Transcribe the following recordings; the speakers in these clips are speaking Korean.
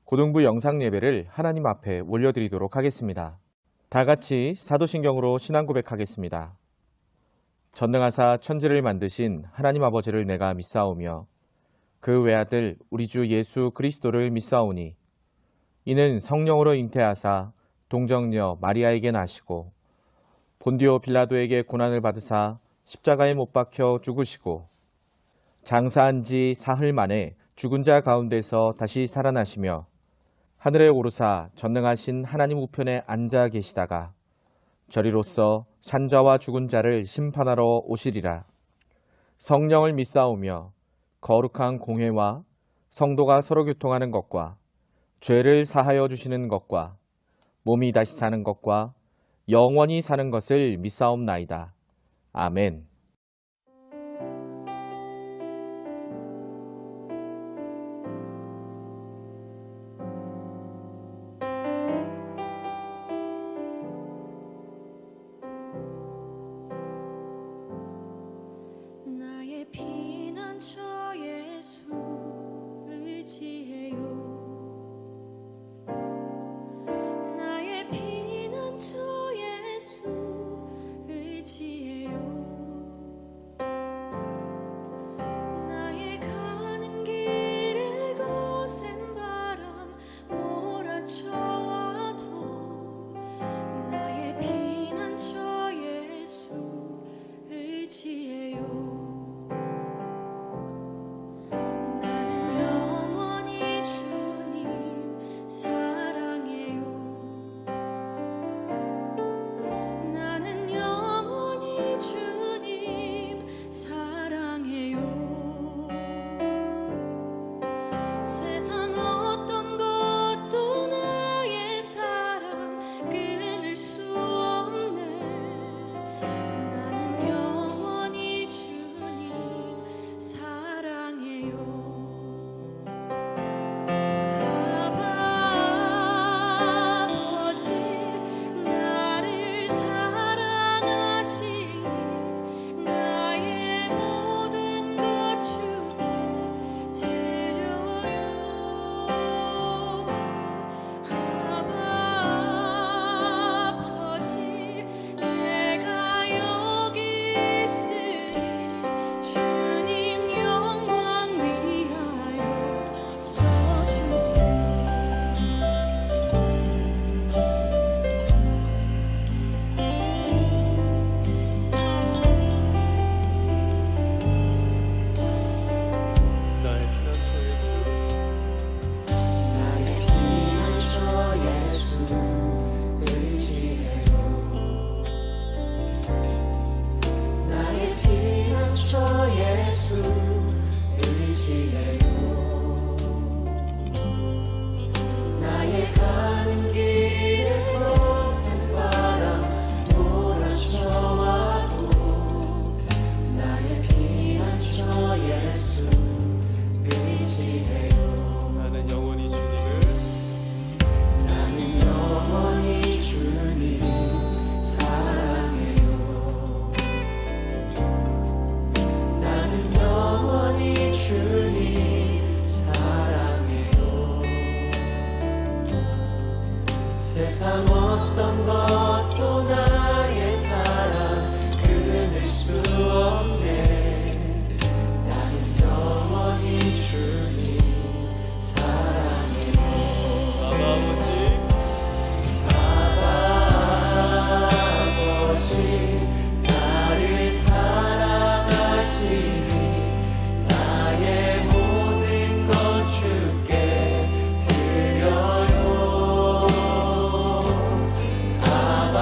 고등부 영상 예배를 하나님 앞에 올려드리도록 하겠습니다. 다 같이 사도신경으로 신앙 고백하겠습니다. 전능하사 천지를 만드신 하나님 아버지를 내가 믿사오며 그 외아들 우리 주 예수 그리스도를 믿사오니 이는 성령으로 잉태하사 동정녀 마리아에게 나시고 본디오 빌라도에게 고난을 받으사 십자가에 못 박혀 죽으시고 장사한 지 사흘 만에 죽은 자 가운데서 다시 살아나시며 하늘에 오르사 전능하신 하나님 우편에 앉아 계시다가 저리로서 산자와 죽은 자를 심판하러 오시리라. 성령을 믿사오며 거룩한 공회와 성도가 서로 교통하는 것과 죄를 사하여 주시는 것과 몸이 다시 사는 것과 영원히 사는 것을 믿사옵나이다. 아멘. 나의 피난처 예수 의지해요. 나의 피난처 예수 의지해요. 나의 가는 길에 거센 바람 몰아쳐와도 나의 피난처 예수 의지해요. 세상 어떤 것도 나의 사랑 끊을 수 없네. 나는 영원히 주님 사랑해요. 아버지 나를 사랑하시니 나의 모든 것 주께 아버지 내가 여기 있으니 주님 영광 위하여 서주세요. 나의 피난처 예수 나의 피난처 예수 의지해요. 나의 피난처 예수 의지해요. 나의 가는 길에 거센 바람 몰아쳐와도 나의 피난처 예수 의지해요. 나는 영원히 주님을 나는 영원히 주님 사랑해요. 나는 영원히 주님 사랑해요. 세상 어떤 것도 나의 사랑 끊을 수 없네. 나는 영원히 주님 사랑해요. 아버지 아버지 나를 사랑하시니 나의 모든 것 주께 드려요. 아버지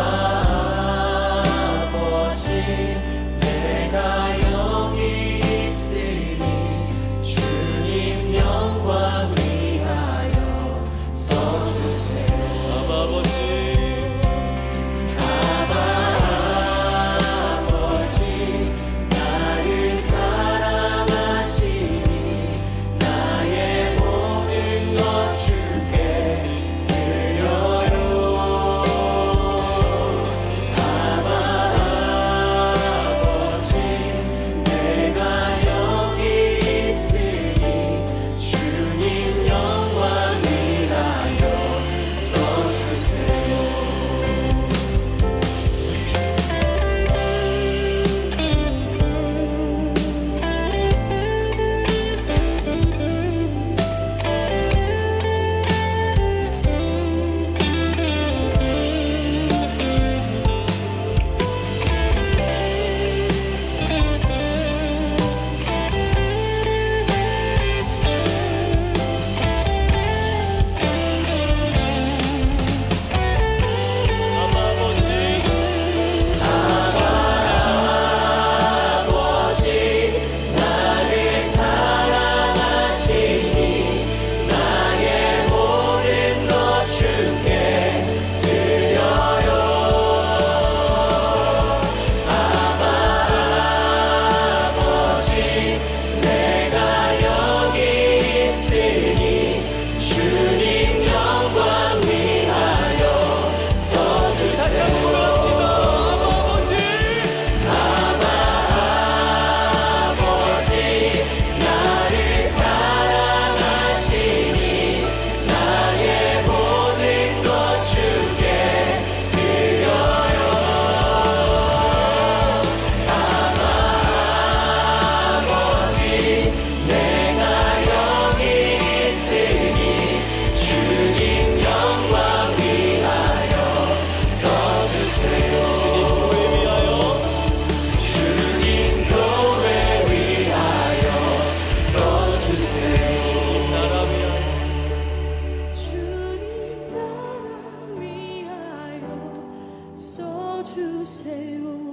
주세요.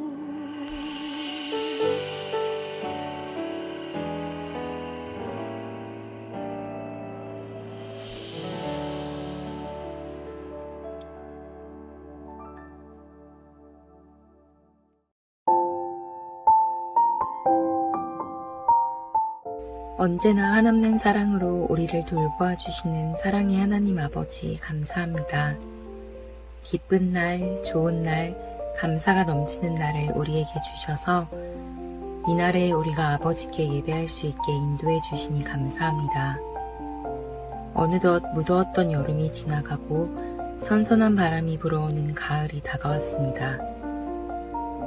언제나 한없는 사랑으로 우리를 돌보아 주시는 사랑의 하나님 아버지 감사합니다. 기쁜 날, 좋은 날, 감사가 넘치는 날을 우리에게 주셔서 이날에 우리가 아버지께 예배할 수 있게 인도해 주시니 감사합니다. 어느덧 무더웠던 여름이 지나가고 선선한 바람이 불어오는 가을이 다가왔습니다.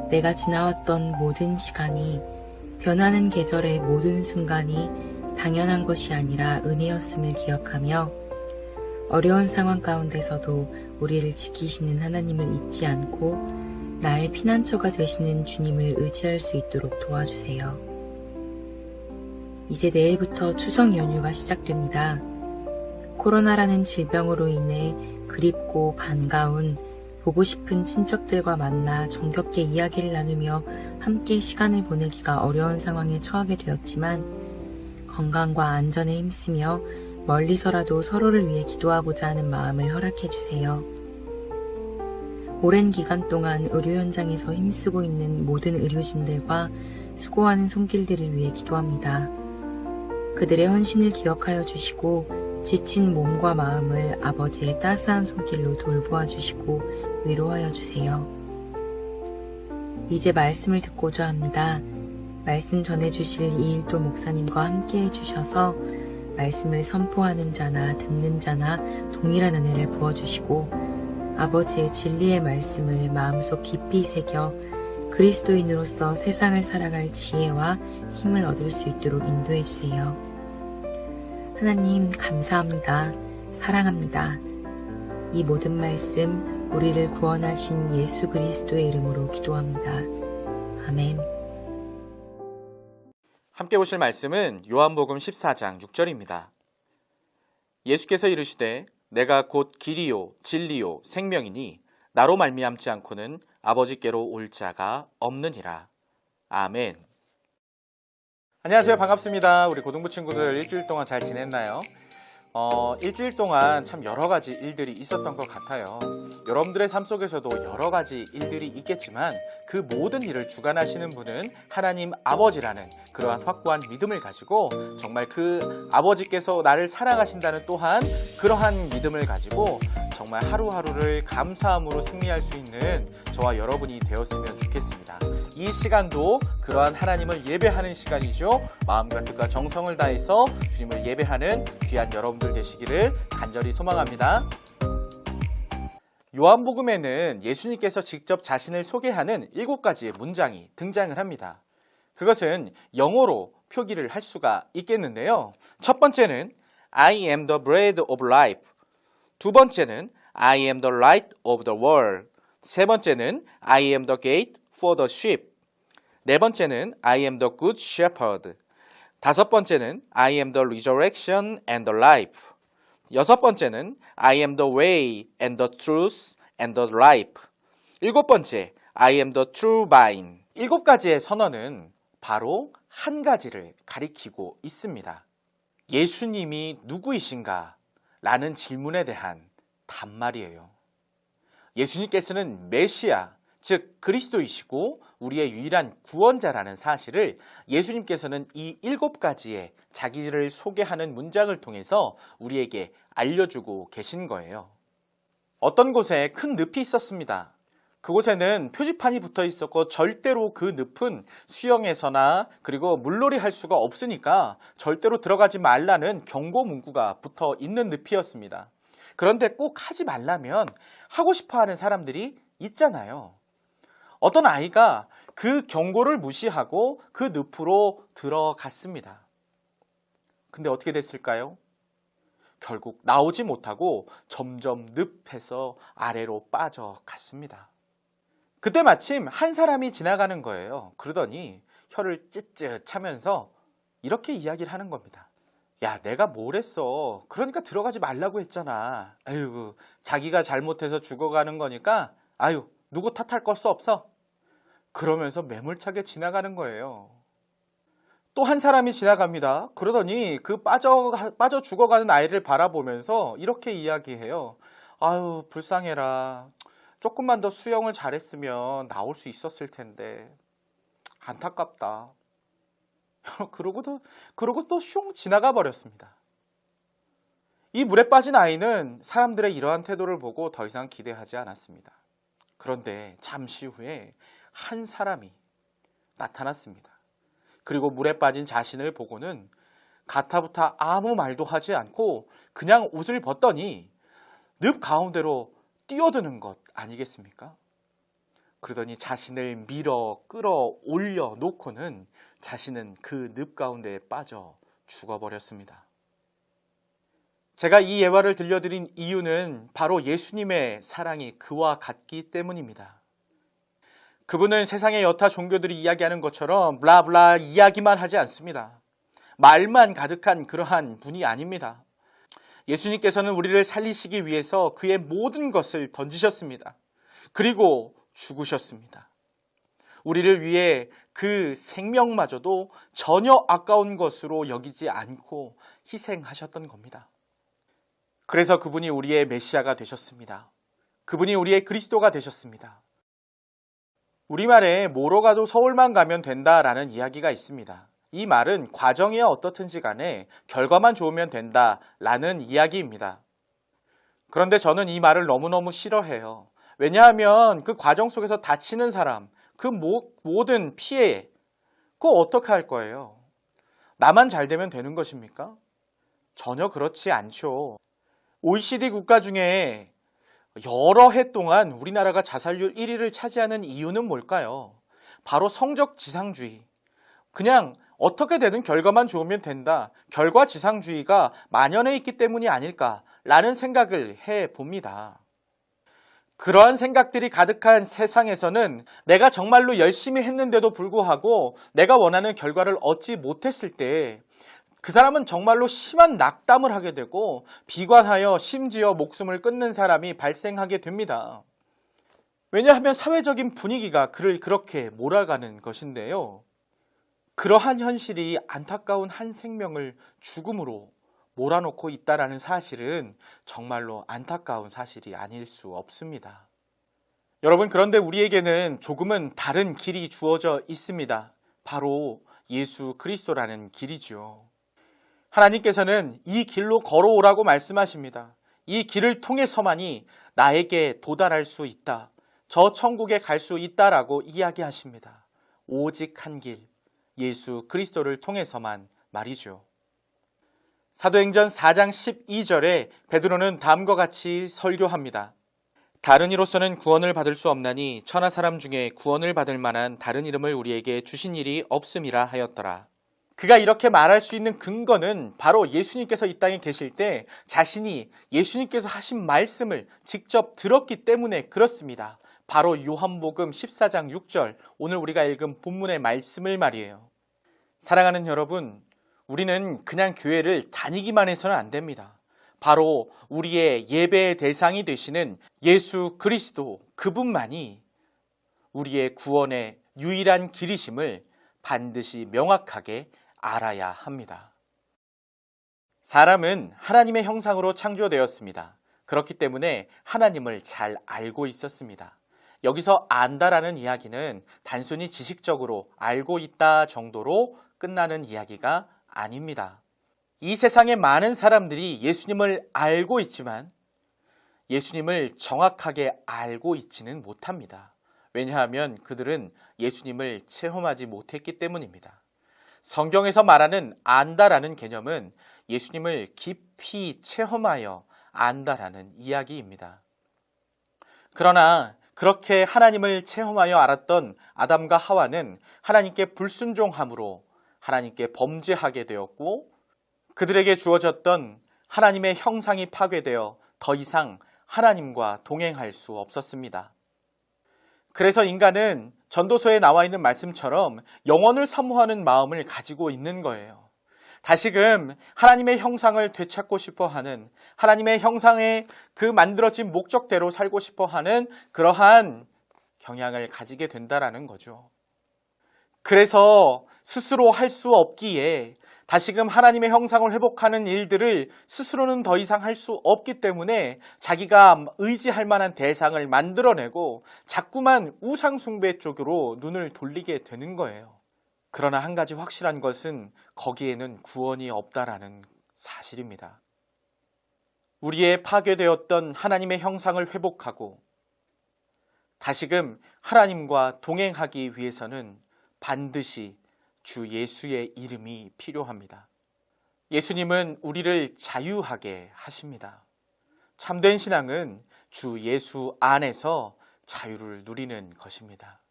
내가 지나왔던 모든 시간이 변하는 계절의 모든 순간이 당연한 것이 아니라 은혜였음을 기억하며 어려운 상황 가운데서도 우리를 지키시는 하나님을 잊지 않고 나의 피난처가 되시는 주님을 의지할 수 있도록 도와주세요. 이제 내일부터 추석 연휴가 시작됩니다. 코로나라는 질병으로 인해 그립고 반가운 보고 싶은 친척들과 만나 정겹게 이야기를 나누며 함께 시간을 보내기가 어려운 상황에 처하게 되었지만 건강과 안전에 힘쓰며 멀리서라도 서로를 위해 기도하고자 하는 마음을 허락해 주세요. 오랜 기간 동안 의료 현장에서 힘쓰고 있는 모든 의료진들과 수고하는 손길들을 위해 기도합니다. 그들의 헌신을 기억하여 주시고 지친 몸과 마음을 아버지의 따스한 손길로 돌보아 주시고 위로하여 주세요. 이제 말씀을 듣고자 합니다. 말씀 전해주실 이일도 목사님과 함께 해주셔서 말씀을 선포하는 자나 듣는 자나 동일한 은혜를 부어주시고 아버지의 진리의 말씀을 마음속 깊이 새겨 그리스도인으로서 세상을 살아갈 지혜와 힘을 얻을 수 있도록 인도해 주세요. 하나님 감사합니다. 사랑합니다. 이 모든 말씀 우리를 구원하신 예수 그리스도의 이름으로 기도합니다. 아멘. 함께 보실 말씀은 요한복음 14장 6절입니다. 예수께서 이르시되 내가 곧 길이요 진리요 생명이니 나로 말미암지 않고는 아버지께로 올 자가 없느니라. 아멘. 안녕하세요. 반갑습니다. 우리 고등부 친구들 일주일 동안 잘 지냈나요? 일주일 동안 참 여러 가지 일들이 있었던 것 같아요. 여러분들의 삶 속에서도 여러 가지 일들이 있겠지만 그 모든 일을 주관하시는 분은 하나님 아버지라는 그러한 확고한 믿음을 가지고 정말 그 아버지께서 나를 사랑하신다는 또한 그러한 믿음을 가지고 정말 하루하루를 감사함으로 승리할 수 있는 저와 여러분이 되었으면 좋겠습니다. 이 시간도 그러한 하나님을 예배하는 시간이죠. 마음과 뜻과 정성을 다해서 주님을 예배하는 귀한 여러분들 되시기를 간절히 소망합니다. 요한복음에는 예수님께서 직접 자신을 소개하는 7가지의 문장이 등장을 합니다. 그것은 영어로 표기를 할 수가 있겠는데요. 첫 번째는 I am the bread of life. 두 번째는 I am the light of the world. 세 번째는 I am the gate for the sheep. 네 번째는 I am the good shepherd. 다섯 번째는 I am the resurrection and the life. 여섯 번째는 I am the way and the truth and the life. 일곱 번째 I am the true vine. 7가지의 선언은 바로 한 가지를 가리키고 있습니다. 예수님이 누구이신가? 라는 질문에 대한 답말이에요. 예수님께서는 메시아, 즉 그리스도이시고 우리의 유일한 구원자라는 사실을 예수님께서는 이 7가지의 자기를 소개하는 문장을 통해서 우리에게 알려주고 계신 거예요. 어떤 곳에 큰 늪이 있었습니다. 그곳에는 표지판이 붙어 있었고 절대로 그 늪은 수영해서나 그리고 물놀이 할 수가 없으니까 절대로 들어가지 말라는 경고 문구가 붙어 있는 늪이었습니다. 그런데 꼭 하지 말라면 하고 싶어 하는 사람들이 있잖아요. 어떤 아이가 그 경고를 무시하고 그 늪으로 들어갔습니다. 근데 어떻게 됐을까요? 결국 나오지 못하고 점점 늪에서 아래로 빠져갔습니다. 그때 마침 한 사람이 지나가는 거예요. 그러더니 혀를 찢찢 차면서 이렇게 이야기를 하는 겁니다. 야, 내가 뭘 했어? 그러니까 들어가지 말라고 했잖아. 아유, 자기가 잘못해서 죽어가는 거니까 아유, 누구 탓할 것도 없어. 그러면서 매몰차게 지나가는 거예요. 또 한 사람이 지나갑니다. 그러더니 그 빠져 죽어가는 아이를 바라보면서 이렇게 이야기해요. 아유, 불쌍해라. 조금만 더 수영을 잘했으면 나올 수 있었을 텐데 안타깝다. 그러고 또 슝 지나가 버렸습니다. 이 물에 빠진 아이는 사람들의 이러한 태도를 보고 더 이상 기대하지 않았습니다. 그런데 잠시 후에 한 사람이 나타났습니다. 그리고 물에 빠진 자신을 보고는 가타부타 아무 말도 하지 않고 그냥 옷을 벗더니 늪 가운데로 뛰어드는 것 아니겠습니까? 그러더니 자신을 밀어 끌어올려 놓고는 자신은 그 늪 가운데에 빠져 죽어버렸습니다. 제가 이 예화를 들려드린 이유는 바로 예수님의 사랑이 그와 같기 때문입니다. 그분은 세상의 여타 종교들이 이야기하는 것처럼 블라블라 이야기만 하지 않습니다. 말만 가득한 그러한 분이 아닙니다. 예수님께서는 우리를 살리시기 위해서 그의 모든 것을 던지셨습니다. 그리고 죽으셨습니다. 우리를 위해 그 생명마저도 전혀 아까운 것으로 여기지 않고 희생하셨던 겁니다. 그래서 그분이 우리의 메시아가 되셨습니다. 그분이 우리의 그리스도가 되셨습니다. 우리말에 뭐로 가도 서울만 가면 된다라는 이야기가 있습니다. 이 말은 과정이야 어떻든지 간에 결과만 좋으면 된다라는 이야기입니다. 그런데 저는 이 말을 너무너무 싫어해요. 왜냐하면 그 과정 속에서 다치는 사람, 그 모든 피해, 그거 어떻게 할 거예요? 나만 잘 되면 되는 것입니까? 전혀 그렇지 않죠. OECD 국가 중에 여러 해 동안 우리나라가 자살률 1위를 차지하는 이유는 뭘까요? 바로 성적지상주의. 그냥 어떻게 되든 결과만 좋으면 된다. 결과지상주의가 만연해 있기 때문이 아닐까라는 생각을 해봅니다. 그러한 생각들이 가득한 세상에서는 내가 정말로 열심히 했는데도 불구하고 내가 원하는 결과를 얻지 못했을 때 그 사람은 정말로 심한 낙담을 하게 되고 비관하여 심지어 목숨을 끊는 사람이 발생하게 됩니다. 왜냐하면 사회적인 분위기가 그를 그렇게 몰아가는 것인데요. 그러한 현실이 안타까운 한 생명을 죽음으로 몰아놓고 있다는 사실은 정말로 안타까운 사실이 아닐 수 없습니다. 여러분, 그런데 우리에게는 조금은 다른 길이 주어져 있습니다. 바로 예수 그리스도라는 길이죠. 하나님께서는 이 길로 걸어오라고 말씀하십니다. 이 길을 통해서만이 나에게 도달할 수 있다. 저 천국에 갈 수 있다라고 이야기하십니다. 오직 한 길, 예수 그리스도를 통해서만 말이죠. 사도행전 4장 12절에 베드로는 다음과 같이 설교합니다. 다른 이로서는 구원을 받을 수 없나니 천하 사람 중에 구원을 받을 만한 다른 이름을 우리에게 주신 일이 없음이라 하였더라. 그가 이렇게 말할 수 있는 근거는 바로 예수님께서 이 땅에 계실 때 자신이 예수님께서 하신 말씀을 직접 들었기 때문에 그렇습니다. 바로 요한복음 14장 6절, 오늘 우리가 읽은 본문의 말씀을 말이에요. 사랑하는 여러분, 우리는 그냥 교회를 다니기만 해서는 안 됩니다. 바로 우리의 예배의 대상이 되시는 예수 그리스도, 그분만이 우리의 구원의 유일한 길이심을 반드시 명확하게 알아야 합니다. 사람은 하나님의 형상으로 창조되었습니다. 그렇기 때문에 하나님을 잘 알고 있었습니다. 여기서 안다라는 이야기는 단순히 지식적으로 알고 있다 정도로 끝나는 이야기가 아닙니다. 이 세상의 많은 사람들이 예수님을 알고 있지만 예수님을 정확하게 알고 있지는 못합니다. 왜냐하면 그들은 예수님을 체험하지 못했기 때문입니다. 성경에서 말하는 안다라는 개념은 예수님을 깊이 체험하여 안다라는 이야기입니다. 그러나 그렇게 하나님을 체험하여 알았던 아담과 하와는 하나님께 불순종함으로 하나님께 범죄하게 되었고 그들에게 주어졌던 하나님의 형상이 파괴되어 더 이상 하나님과 동행할 수 없었습니다. 그래서 인간은 전도서에 나와 있는 말씀처럼 영원을 사모하는 마음을 가지고 있는 거예요. 다시금 하나님의 형상을 되찾고 싶어하는, 하나님의 형상에 그 만들어진 목적대로 살고 싶어하는 그러한 경향을 가지게 된다라는 거죠. 그래서 스스로 할 수 없기에 다시금 하나님의 형상을 회복하는 일들을 스스로는 더 이상 할 수 없기 때문에 자기가 의지할 만한 대상을 만들어내고 자꾸만 우상숭배 쪽으로 눈을 돌리게 되는 거예요. 그러나 한 가지 확실한 것은 거기에는 구원이 없다라는 사실입니다. 우리의 파괴되었던 하나님의 형상을 회복하고 다시금 하나님과 동행하기 위해서는 반드시 주 예수의 이름이 필요합니다. 예수님은 우리를 자유하게 하십니다. 참된 신앙은 주 예수 안에서 자유를 누리는 것입니다.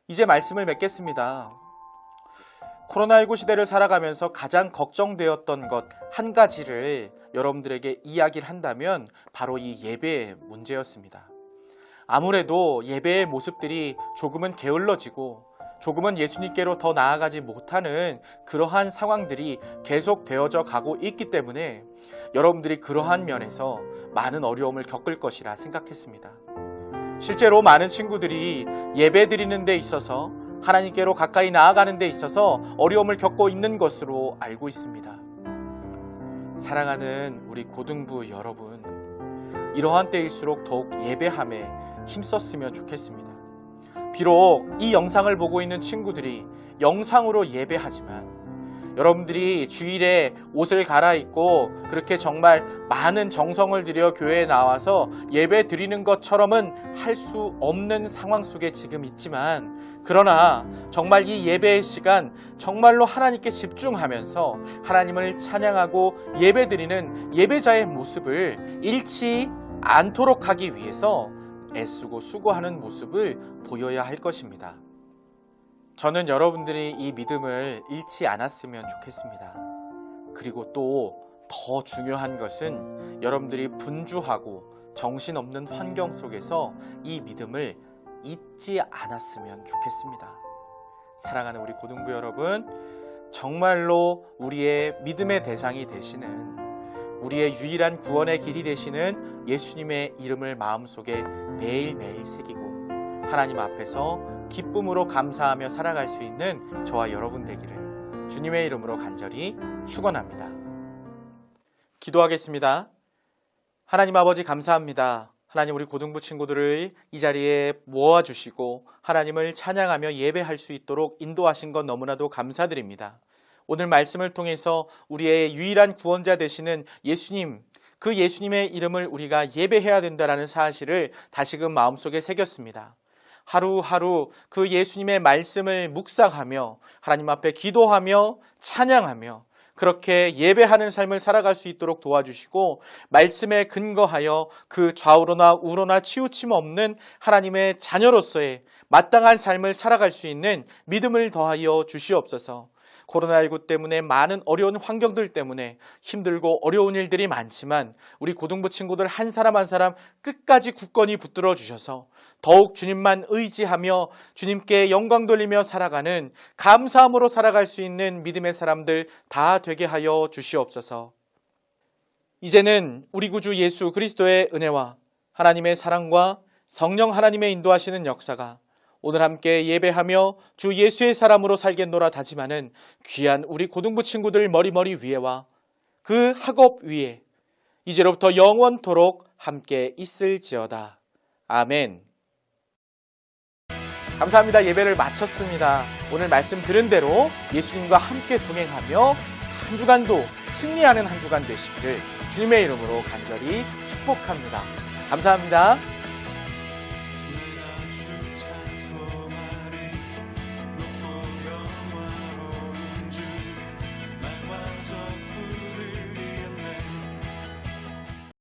이제 말씀을 맺겠습니다. 코로나19 시대를 살아가면서 가장 걱정되었던 것 한 가지를 여러분들에게 이야기를 한다면 바로 이 예배의 문제였습니다. 아무래도 예배의 모습들이 조금은 게을러지고 조금은 예수님께로 더 나아가지 못하는 그러한 상황들이 계속 되어져 가고 있기 때문에 여러분들이 그러한 면에서 많은 어려움을 겪을 것이라 생각했습니다. 실제로 많은 친구들이 예배 드리는 데 있어서 하나님께로 가까이 나아가는 데 있어서 어려움을 겪고 있는 것으로 알고 있습니다. 사랑하는 우리 고등부 여러분, 이러한 때일수록 더욱 예배함에 힘썼으면 좋겠습니다. 비록 이 영상을 보고 있는 친구들이 영상으로 예배하지만 여러분들이 주일에 옷을 갈아입고 그렇게 정말 많은 정성을 들여 교회에 나와서 예배 드리는 것처럼은 할 수 없는 상황 속에 지금 있지만, 그러나 정말 이 예배의 시간 정말로 하나님께 집중하면서 하나님을 찬양하고 예배 드리는 예배자의 모습을 잃지 않도록 하기 위해서 애쓰고 수고하는 모습을 보여야 할 것입니다. 저는 여러분들이 이 믿음을 잃지 않았으면 좋겠습니다. 그리고 또 더 중요한 것은 여러분들이 분주하고 정신없는 환경 속에서 이 믿음을 잊지 않았으면 좋겠습니다. 사랑하는 우리 고등부 여러분, 정말로 우리의 믿음의 대상이 되시는, 우리의 유일한 구원의 길이 되시는 예수님의 이름을 마음속에 매일매일 새기고 하나님 앞에서 기쁨으로 감사하며 살아갈 수 있는 저와 여러분 되기를 주님의 이름으로 간절히 축원합니다. 기도하겠습니다. 하나님 아버지 감사합니다. 하나님, 우리 고등부 친구들을 이 자리에 모아주시고 하나님을 찬양하며 예배할 수 있도록 인도하신 것 너무나도 감사드립니다. 오늘 말씀을 통해서 우리의 유일한 구원자 되시는 예수님, 그 예수님의 이름을 우리가 예배해야 된다는 사실을 다시금 마음속에 새겼습니다. 하루하루 그 예수님의 말씀을 묵상하며 하나님 앞에 기도하며 찬양하며 그렇게 예배하는 삶을 살아갈 수 있도록 도와주시고, 말씀에 근거하여 그 좌우로나 우로나 치우침 없는 하나님의 자녀로서의 마땅한 삶을 살아갈 수 있는 믿음을 더하여 주시옵소서. 코로나19 때문에 많은 어려운 환경들 때문에 힘들고 어려운 일들이 많지만 우리 고등부 친구들 한 사람 한 사람 끝까지 굳건히 붙들어 주셔서 더욱 주님만 의지하며 주님께 영광 돌리며 살아가는, 감사함으로 살아갈 수 있는 믿음의 사람들 다 되게 하여 주시옵소서. 이제는 우리 구주 예수 그리스도의 은혜와 하나님의 사랑과 성령 하나님의 인도하시는 역사가 오늘 함께 예배하며 주 예수의 사람으로 살겠노라 다짐하는 귀한 우리 고등부 친구들 머리 위에와 그 학업 위에 이제로부터 영원토록 함께 있을지어다. 아멘. 감사합니다. 예배를 마쳤습니다. 오늘 말씀 들은 대로 예수님과 함께 동행하며 한 주간도 승리하는 한 주간 되시기를 주님의 이름으로 간절히 축복합니다. 감사합니다.